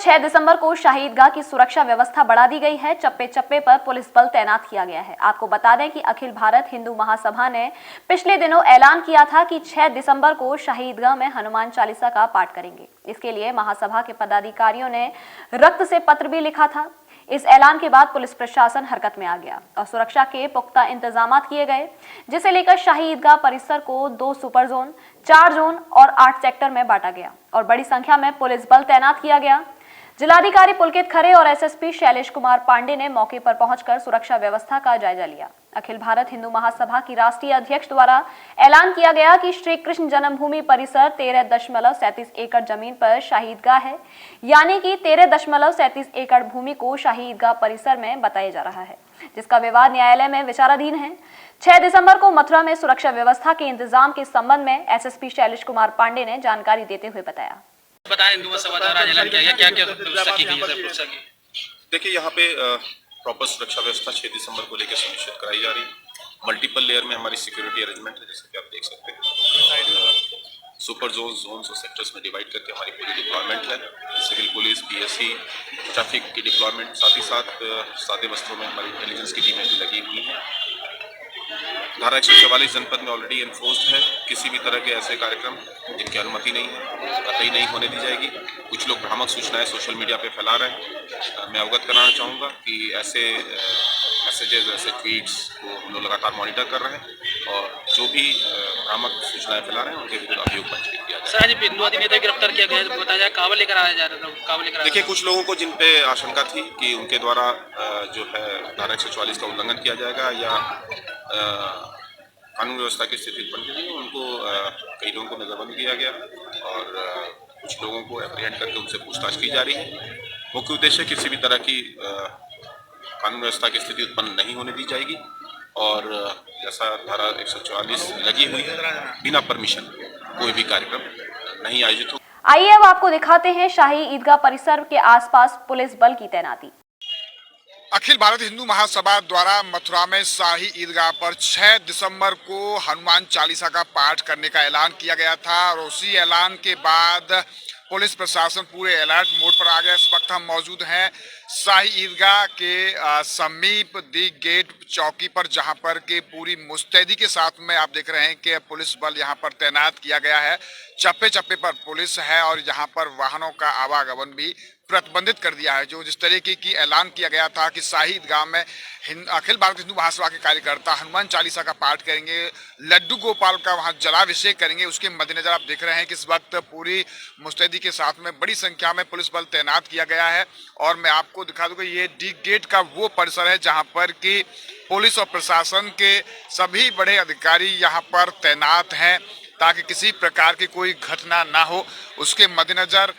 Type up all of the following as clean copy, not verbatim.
6 दिसंबर को शाही ईदगाह की सुरक्षा व्यवस्था बढ़ा दी गई है। चप्पे चप्पे पर पुलिस बल तैनात किया गया है। आपको बता दें कि अखिल भारत हिंदू महासभा ने पिछले दिनों ऐलान किया था कि 6 दिसंबर को शाही ईदगाह में हनुमान चालीसा का पाठ करेंगे। इसके लिए महासभा के पदाधिकारियों ने रक्त से पत्र भी लिखा था। इस ऐलान के बाद पुलिस प्रशासन हरकत में आ गया और सुरक्षा के पुख्ता इंतजाम किए गए, जिसे लेकर शाही ईदगाह परिसर को 2 सुपर जोन, 4 जोन और 8 सेक्टर में बांटा गया और बड़ी संख्या में पुलिस बल तैनात किया गया। जिलाधिकारी पुलकित खरे और एसएसपी शैलेश कुमार पांडे ने मौके पर पहुंचकर सुरक्षा व्यवस्था का जायजा लिया। अखिल भारत हिंदू महासभा की राष्ट्रीय अध्यक्ष द्वारा ऐलान किया गया कि श्री कृष्ण जन्मभूमि परिसर 13.37 एकड़ जमीन पर शाही ईदगाह है, यानी कि 13.37 एकड़ भूमि को शाही ईदगाह परिसर में बताया जा रहा है, जिसका विवाद न्यायालय में विचाराधीन है। 6 दिसंबर को मथुरा में सुरक्षा व्यवस्था के इंतजाम के संबंध में एसएसपी शैलेश कुमार पांडे ने जानकारी देते हुए बताया। बताएं, हिंदू महासभा द्वारा ऐलान किया गया, क्या-क्या व्यवस्था की गई है सुरक्षा की? देखिए, यहाँ पे प्रॉपर सुरक्षा व्यवस्था 6 दिसंबर को लेकर सुनिश्चित कराई जा रही है। मल्टीपल लेयर में हमारी सिक्योरिटी अरेंजमेंट है, जैसे कि आप देख सकते हैं। सुपर जोन्स और सेक्टर्स में डिवाइड करके हमारी पूरी डिप्लॉयमेंट है। सिविल पुलिस, पीएससी, ट्रैफिक की डिप्लॉयमेंट, साथ ही साथ सादे वस्त्रों में हमारी इंटेलिजेंस की टीमें भी लगी हुई हैं। धारा 144 जनपद में ऑलरेडी एनफोर्स्ड है। किसी भी तरह के ऐसे कार्यक्रम जिनकी अनुमति नहीं है कतई नहीं होने दी जाएगी। कुछ लोग भ्रामक सूचनाएं सोशल मीडिया पे फैला रहे हैं। मैं अवगत कराना चाहूँगा कि ऐसे मैसेजेस, ऐसे ट्वीट्स को हम लोग लगातार मॉनिटर कर रहे हैं और जो भी भ्रामक सूचनाएं फैला रहे हैं उनके विरुद्ध अभियोग पंजीकृत किया जाए। सर, हिंदू नेता गिरफ्तार किया गया है, बताया जाए काबल लेकर आया जा रहा था, काबल लेकर। देखिए, कुछ लोगों को जिन पे आशंका थी कि उनके द्वारा जो है धारा 144 का उल्लंघन किया जाएगा या कानून व्यवस्था की स्थिति उत्पन्न की, उनको कई लोगों को नजरबंद किया गया और कुछ लोगों को एप्रीहेंड करके उनसे पूछताछ की जा रही है। मुख्य उद्देश्य किसी भी तरह की कानून व्यवस्था की स्थिति उत्पन्न नहीं होने दी जाएगी और जैसा धारा 144 लगी हुई है, बिना परमिशन कोई भी कार्यक्रम नहीं आयोजित हो। आइए अब आपको दिखाते हैं शाही ईदगाह परिसर के आसपास पुलिस बल की तैनाती। अखिल भारत हिंदू महासभा द्वारा मथुरा में शाही ईदगाह पर 6 दिसंबर को हनुमान चालीसा का पाठ करने का ऐलान किया गया था और उसी ऐलान के बाद पुलिस प्रशासन पूरे अलर्ट मोड पर आ गया। इस वक्त हम मौजूद हैं शाही ईदगाह के समीप दी गेट चौकी पर, जहां पर के पूरी मुस्तैदी के साथ में आप देख रहे हैं कि पुलिस बल यहां पर तैनात किया गया है। चप्पे चप्पे पर पुलिस है और यहां पर वाहनों का आवागमन भी प्रतिबंधित कर दिया है। जो जिस तरीके की ऐलान किया गया था कि शाही ईदगाह में अखिल भारत हिंदू महासभा के कार्यकर्ता हनुमान चालीसा का पाठ करेंगे, लड्डू गोपाल का वहां जलाभिषेक करेंगे, उसके मद्देनजर आप देख रहे हैं कि इस वक्त पूरी मुस्तैदी के साथ में बड़ी संख्या में पुलिस बल तैनात किया गया है। और मैं आपको दिखा दूंगा, ये डी गेट का वो परिसर है जहां पर कि पुलिस और प्रशासन के सभी बड़े अधिकारी यहाँ पर तैनात हैं ताकि किसी प्रकार की कोई घटना ना हो। उसके मद्देनजर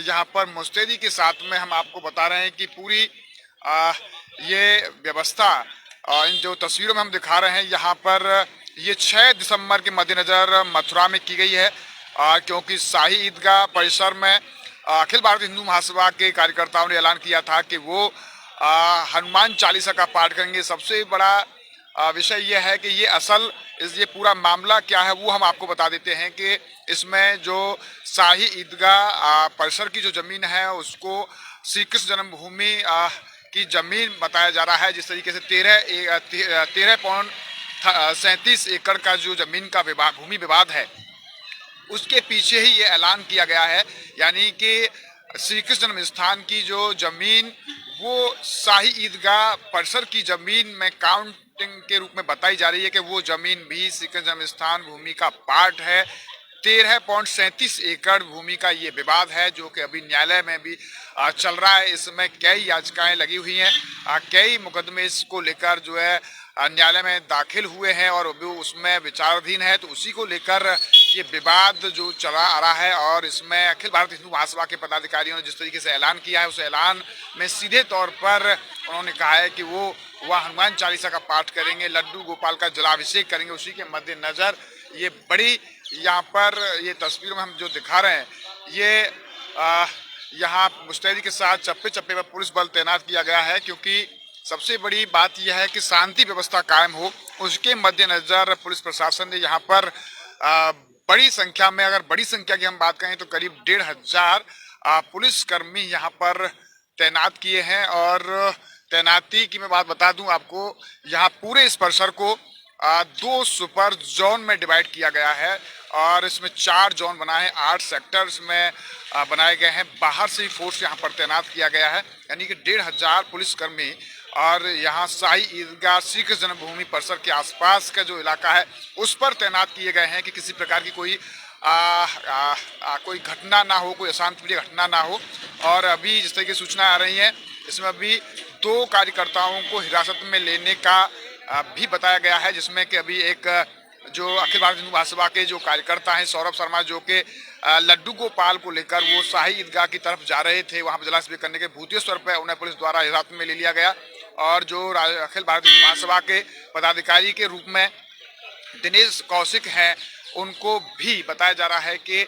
यहाँ पर मुस्तैदी के साथ में हम आपको बता रहे हैं कि पूरी ये व्यवस्था इन जो तस्वीरों में हम दिखा रहे हैं यहाँ पर ये 6 दिसंबर के मद्देनजर मथुरा में की गई है, क्योंकि शाही ईदगाह परिसर में अखिल भारत हिंदू महासभा के कार्यकर्ताओं ने ऐलान किया था कि वो हनुमान चालीसा का पाठ करेंगे। सबसे बड़ा विषय यह है कि ये पूरा मामला क्या है वो हम आपको बता देते हैं कि इसमें जो शाही ईदगाह परिसर की जो जमीन है उसको श्री कृष्ण जन्मभूमि की जमीन बताया जा रहा है। जिस तरीके से 13.37 एकड़ का जो जमीन का भूमि विवाद है, उसके पीछे ही ये ऐलान किया गया है, यानी कि श्री कृष्ण जन्म स्थान की जो जमीन वो शाही ईदगाह परिसर की जमीन में काउंटिंग के रूप में बताई जा रही है कि वो जमीन भी श्री कृष्ण जन्म स्थान भूमि का पार्ट है। 13.37 एकड़ भूमि का ये विवाद है जो कि अभी न्यायालय में भी चल रहा है। इसमें कई याचिकाएं लगी हुई हैं, कई मुकदमे इसको लेकर जो है न्यायालय में दाखिल हुए हैं और अभी उसमें विचाराधीन है। तो उसी को लेकर ये विवाद जो चला आ रहा है और इसमें अखिल भारत हिंदू महासभा के पदाधिकारियों ने जिस तरीके से ऐलान किया है, उस ऐलान में सीधे तौर पर उन्होंने कहा है कि वो वह हनुमान चालीसा का पाठ करेंगे, लड्डू गोपाल का जलाभिषेक करेंगे। उसी के मद्देनजर ये बड़ी यहाँ पर ये तस्वीर में हम जो दिखा रहे हैं, ये यहाँ मुस्तैदी के साथ चप्पे चप्पे पर पुलिस बल तैनात किया गया है, क्योंकि सबसे बड़ी बात यह है कि शांति व्यवस्था कायम हो। उसके मद्देनजर पुलिस प्रशासन ने यहाँ पर बड़ी संख्या में, अगर बड़ी संख्या की हम बात करें तो करीब 1500 पुलिसकर्मी यहाँ पर तैनात किए हैं। और तैनाती की मैं बात बता दूं आपको, यहाँ पूरे इस परिसर को 2 सुपर जोन में डिवाइड किया गया है और इसमें 4 जोन बना है, 8 सेक्टर्स में बनाए गए हैं। बाहर से ही फोर्स यहाँ पर तैनात किया गया है, यानी कि 1500 पुलिसकर्मी। और यहाँ शाही ईदगाह श्री कृष्ण जन्मभूमि परिसर के आसपास का जो इलाका है उस पर तैनात किए गए हैं कि किसी प्रकार की कोई कोई घटना ना हो, कोई अशांतिप्रिय घटना ना हो। और अभी जिस तरह की सूचना आ रही है, इसमें अभी 2 कार्यकर्ताओं को हिरासत में लेने का भी बताया गया है, जिसमें कि अभी एक जो अखिल भारतीय हिंदू महासभा के जो कार्यकर्ता हैं सौरभ शर्मा, जो कि लड्डू गोपाल को लेकर वो शाही ईदगाह की तरफ जा रहे थे, वहां पर जलाशय करने के भूतिया स्वर पर उन्हें पुलिस द्वारा हिरासत में ले लिया गया। और जो अखिल भारतीय हिंदू महासभा के पदाधिकारी के रूप में दिनेश कौशिक हैं, उनको भी बताया जा रहा है कि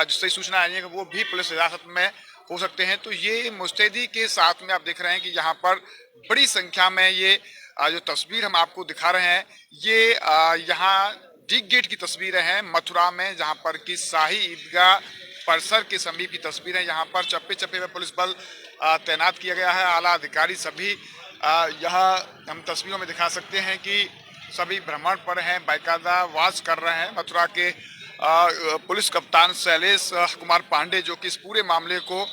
जिससे सूचना आई है कि वो भी पुलिस हिरासत में हो सकते हैं। तो ये मुस्तैदी के साथ में आप देख रहे हैं कि यहाँ पर बड़ी संख्या में ये जो तस्वीर हम आपको दिखा रहे हैं, ये यहाँ डी गेट की तस्वीरें हैं मथुरा में, जहाँ पर कि शाही ईदगाह परिसर के समीप की तस्वीरें। यहाँ पर चप्पे चप्पे में पुलिस बल तैनात किया गया है, आला अधिकारी सभी यहाँ हम तस्वीरों में दिखा सकते हैं कि सभी भ्रमण पर हैं, बाकायदा वाच कर रहे हैं। मथुरा के पुलिस कप्तान शैलेश कुमार पांडे, जो कि इस पूरे मामले को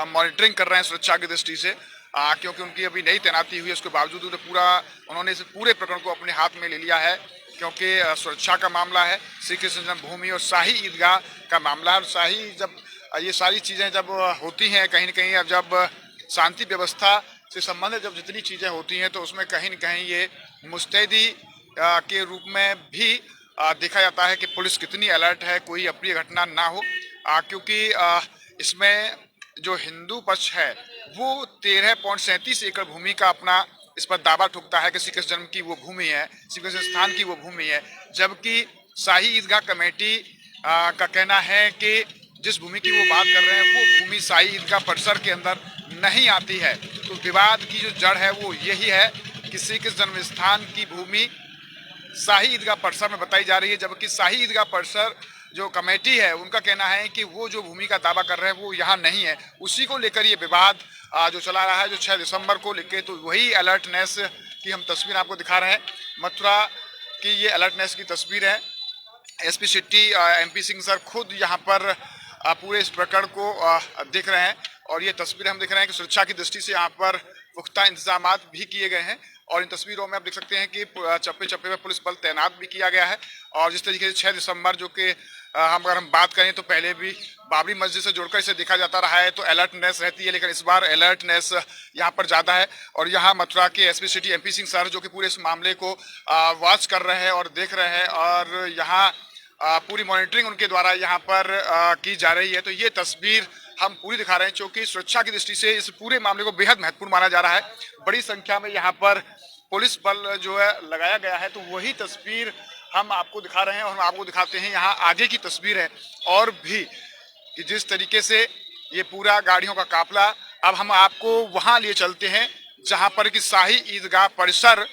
मॉनिटरिंग कर रहे हैं सुरक्षा की दृष्टि से, क्योंकि उनकी अभी नई तैनाती हुई है, उसके बावजूद उन्होंने इस पूरे प्रकरण को अपने हाथ में ले लिया है, क्योंकि सुरक्षा का मामला है, श्री कृष्ण जन्मभूमि और शाही ईदगाह का मामला है। और शाही जब ये सारी चीज़ें जब होती हैं कहीं न कहीं, अब जब शांति व्यवस्था से संबंधित जब जितनी चीज़ें होती हैं तो उसमें कहीं न कहीं ये मुस्तैदी के रूप में भी देखा जाता है कि पुलिस कितनी अलर्ट है, कोई अप्रिय घटना ना हो। क्योंकि इसमें जो हिंदू पक्ष है वो 13.37 एकड़ भूमि का अपना इस पर दावा ठोकता है कि श्री कृष्ण जन्म की वो भूमि है, श्री कृष्ण स्थान की वो भूमि है, जबकि शाही ईदगाह कमेटी का कहना है कि जिस भूमि की वो बात कर रहे हैं वो भूमि शाही ईदगाह परिसर के अंदर नहीं आती है। तो विवाद की जो जड़ है वो यही है कि श्री कृष्ण जन्म स्थान की भूमि शाही ईदगाह परिसर में बताई जा रही है, जबकि शाही ईदगाह परिसर जो कमेटी है उनका कहना है कि वो जो भूमि का दावा कर रहे हैं वो यहाँ नहीं है। उसी को लेकर ये विवाद जो चला रहा है, जो 6 दिसंबर को लेकर। तो वही अलर्टनेस की हम तस्वीर आपको दिखा रहे हैं, मथुरा की ये अलर्टनेस की तस्वीर है। SP city MP Singh sir खुद यहाँ पर पूरे इस प्रकरण को देख रहे हैं और ये तस्वीरें हम देख रहे हैं कि सुरक्षा की दृष्टि से यहाँ पर पुख्ता इंतजाम भी किए गए हैं। और इन तस्वीरों में आप देख सकते हैं कि चप्पे चप्पे में पुलिस बल तैनात भी किया गया है। और जिस तरीके से 6 दिसंबर जो कि अगर हम बात करें तो पहले भी बाबरी मस्जिद से जोड़कर इसे देखा जाता रहा है तो अलर्टनेस रहती है, लेकिन इस बार अलर्टनेस यहाँ पर ज़्यादा है। और यहाँ मथुरा के SP city MP Singh sir जो कि पूरे इस मामले को वॉच कर रहे हैं और देख रहे हैं और यहाँ पूरी मॉनिटरिंग उनके द्वारा यहाँ पर की जा रही है। तो ये तस्वीर हम पूरी दिखा रहे हैं, क्योंकि सुरक्षा की दृष्टि से इस पूरे मामले को बेहद महत्वपूर्ण माना जा रहा है। बड़ी संख्या में यहाँ पर पुलिस बल जो है लगाया गया है, तो वही तस्वीर हम आपको दिखा रहे हैं। और हम आपको दिखाते हैं यहाँ आगे की तस्वीर है और भी कि जिस तरीके से ये पूरा गाड़ियों का काफिला। अब हम आपको वहाँ लिए चलते हैं जहाँ पर कि शाही ईदगाह परिसर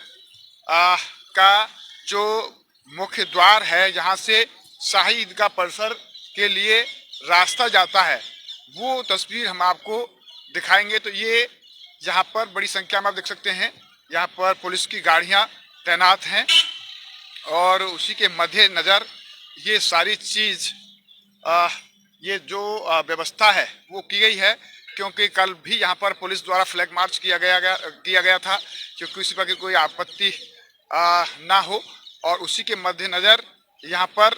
का जो मुख्य द्वार है, जहाँ से शाही ईदगाह परिसर के लिए रास्ता जाता है, वो तस्वीर हम आपको दिखाएंगे। तो ये यहाँ पर बड़ी संख्या में आप देख सकते हैं, यहाँ पर पुलिस की गाड़ियाँ तैनात हैं और उसी के मध्य नज़र ये सारी चीज़ ये जो व्यवस्था है वो की गई है। क्योंकि कल भी यहाँ पर पुलिस द्वारा फ्लैग मार्च किया गया था, क्योंकि किसी प्रकार की कोई आपत्ति ना हो। और उसी के मध्य नज़र यहाँ पर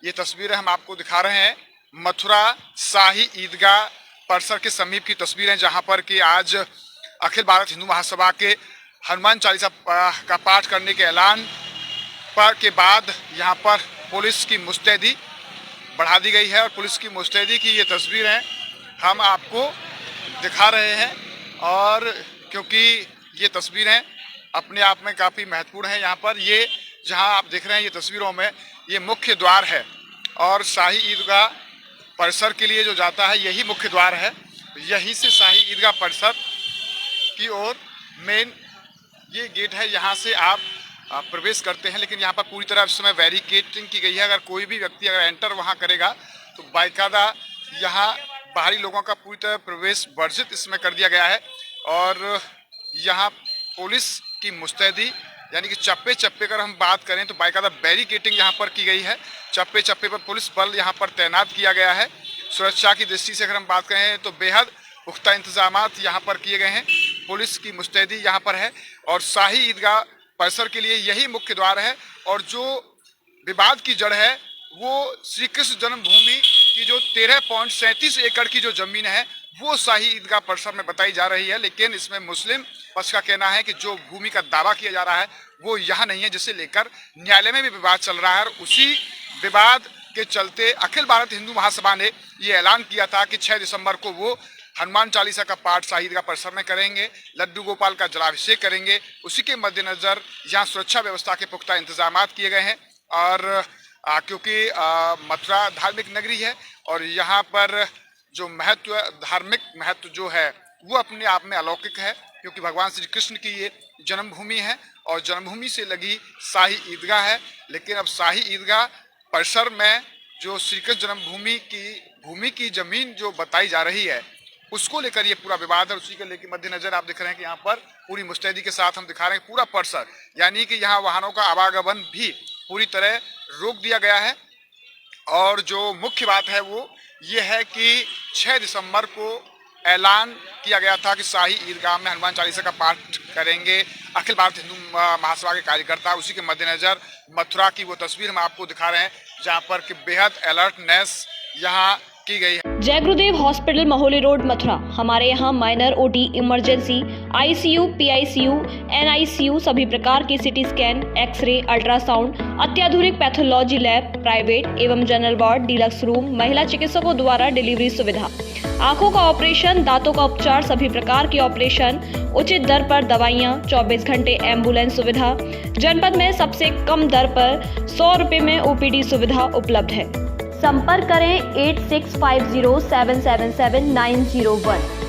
ये तस्वीरें हम आपको दिखा रहे हैं, मथुरा शाही ईदगाह परिसर के समीप की तस्वीरें, जहाँ पर कि आज अखिल भारत हिंदू महासभा के हनुमान चालीसा का पाठ करने के ऐलान के बाद यहाँ पर पुलिस की मुस्तैदी बढ़ा दी गई है। और पुलिस की मुस्तैदी की ये तस्वीरें हम आपको दिखा रहे हैं, और क्योंकि ये तस्वीरें अपने आप में काफ़ी महत्वपूर्ण हैं। यहाँ पर ये जहाँ आप देख रहे हैं ये तस्वीरों में ये मुख्य द्वार है और शाही ईदगाह परिसर के लिए जो जाता है यही मुख्य द्वार है। यहीं से शाही ईदगाह परिसर की ओर मेन ये गेट है, यहाँ से आप प्रवेश करते हैं। लेकिन यहाँ पर पूरी तरह इस समय बैरिकेडिंग की गई है। अगर कोई भी व्यक्ति अगर एंटर वहाँ करेगा तो बाकायदा यहाँ बाहरी लोगों का पूरी तरह प्रवेश वर्जित इसमें कर दिया गया है और यहाँ पुलिस की मुस्तैदी यानी कि चप्पे चप्पे कर हम बात करें तो बाकायदा बैरिकेटिंग यहाँ पर की गई है। चप्पे चप्पे पर पुलिस बल यहाँ पर तैनात किया गया है। सुरक्षा की दृष्टि से अगर हम बात करें तो बेहद पुख्ता इंतजामात यहाँ पर किए गए हैं। पुलिस की मुस्तैदी यहाँ पर है और शाही ईदगाह परिसर के लिए यही मुख्य द्वार है और जो विवाद की जड़ है वो श्री कृष्ण जन्मभूमि की जो 13.37 एकड़ की जो जमीन है वो शाही ईदगाह परिसर में बताई जा रही है, लेकिन इसमें मुस्लिम पक्ष का कहना है कि जो भूमि का दावा किया जा रहा है वो यहाँ नहीं है, जिसे लेकर न्यायालय में भी विवाद चल रहा है। और उसी विवाद के चलते अखिल भारत हिंदू महासभा ने ये ऐलान किया था कि 6 दिसंबर को वो हनुमान चालीसा का पाठ शाही ईदगाह परिसर में करेंगे, लड्डू गोपाल का जलाभिषेक करेंगे। उसी के मद्देनजर यहाँ सुरक्षा व्यवस्था के पुख्ता इंतजाम किए गए हैं और क्योंकि मथुरा धार्मिक नगरी है और यहाँ पर जो महत्व, धार्मिक महत्व जो है वो अपने आप में अलौकिक है, क्योंकि भगवान श्री कृष्ण की ये जन्मभूमि है और जन्मभूमि से लगी शाही ईदगाह है। लेकिन अब शाही ईदगाह परिसर में जो श्री कृष्ण जन्मभूमि की भूमि की जमीन जो बताई जा रही है उसको लेकर ये पूरा विवाद है। उसी के लेकर मद्देनजर आप दिख रहे हैं कि यहाँ पर पूरी मुस्तैदी के साथ हम दिखा रहे हैं पूरा परिसर, यानी कि यहाँ वाहनों का आवागमन भी पूरी तरह रोक दिया गया है। और जो मुख्य बात है वो ये है कि 6 दिसंबर को ऐलान किया गया था कि शाही ईदगाह में हनुमान चालीसा का पाठ करेंगे अखिल भारत हिंदू महासभा के कार्यकर्ता। उसी के मद्देनजर मथुरा की वो तस्वीर हम आपको दिखा रहे हैं जहाँ पर कि बेहद अलर्टनेस यहाँ की गई है। जय गुरुदेव हॉस्पिटल महोली रोड मथुरा। हमारे यहाँ minor OT, emergency, ICU, PICU, NICU, सभी प्रकार की सिटी स्कैन, एक्सरे, अल्ट्रासाउंड, अत्याधुनिक पैथोलॉजी लैब, प्राइवेट एवं जनरल वार्ड, डिलक्स रूम, महिला चिकित्सकों द्वारा डिलीवरी सुविधा, आंखों का ऑपरेशन, दांतों का उपचार, सभी प्रकार के ऑपरेशन, उचित दर पर दवाइयाँ, 24 घंटे एम्बुलेंस सुविधा। जनपद में सबसे कम दर पर 100 रुपए में ओपीडी सुविधा उपलब्ध है। संपर्क करें 8650777901।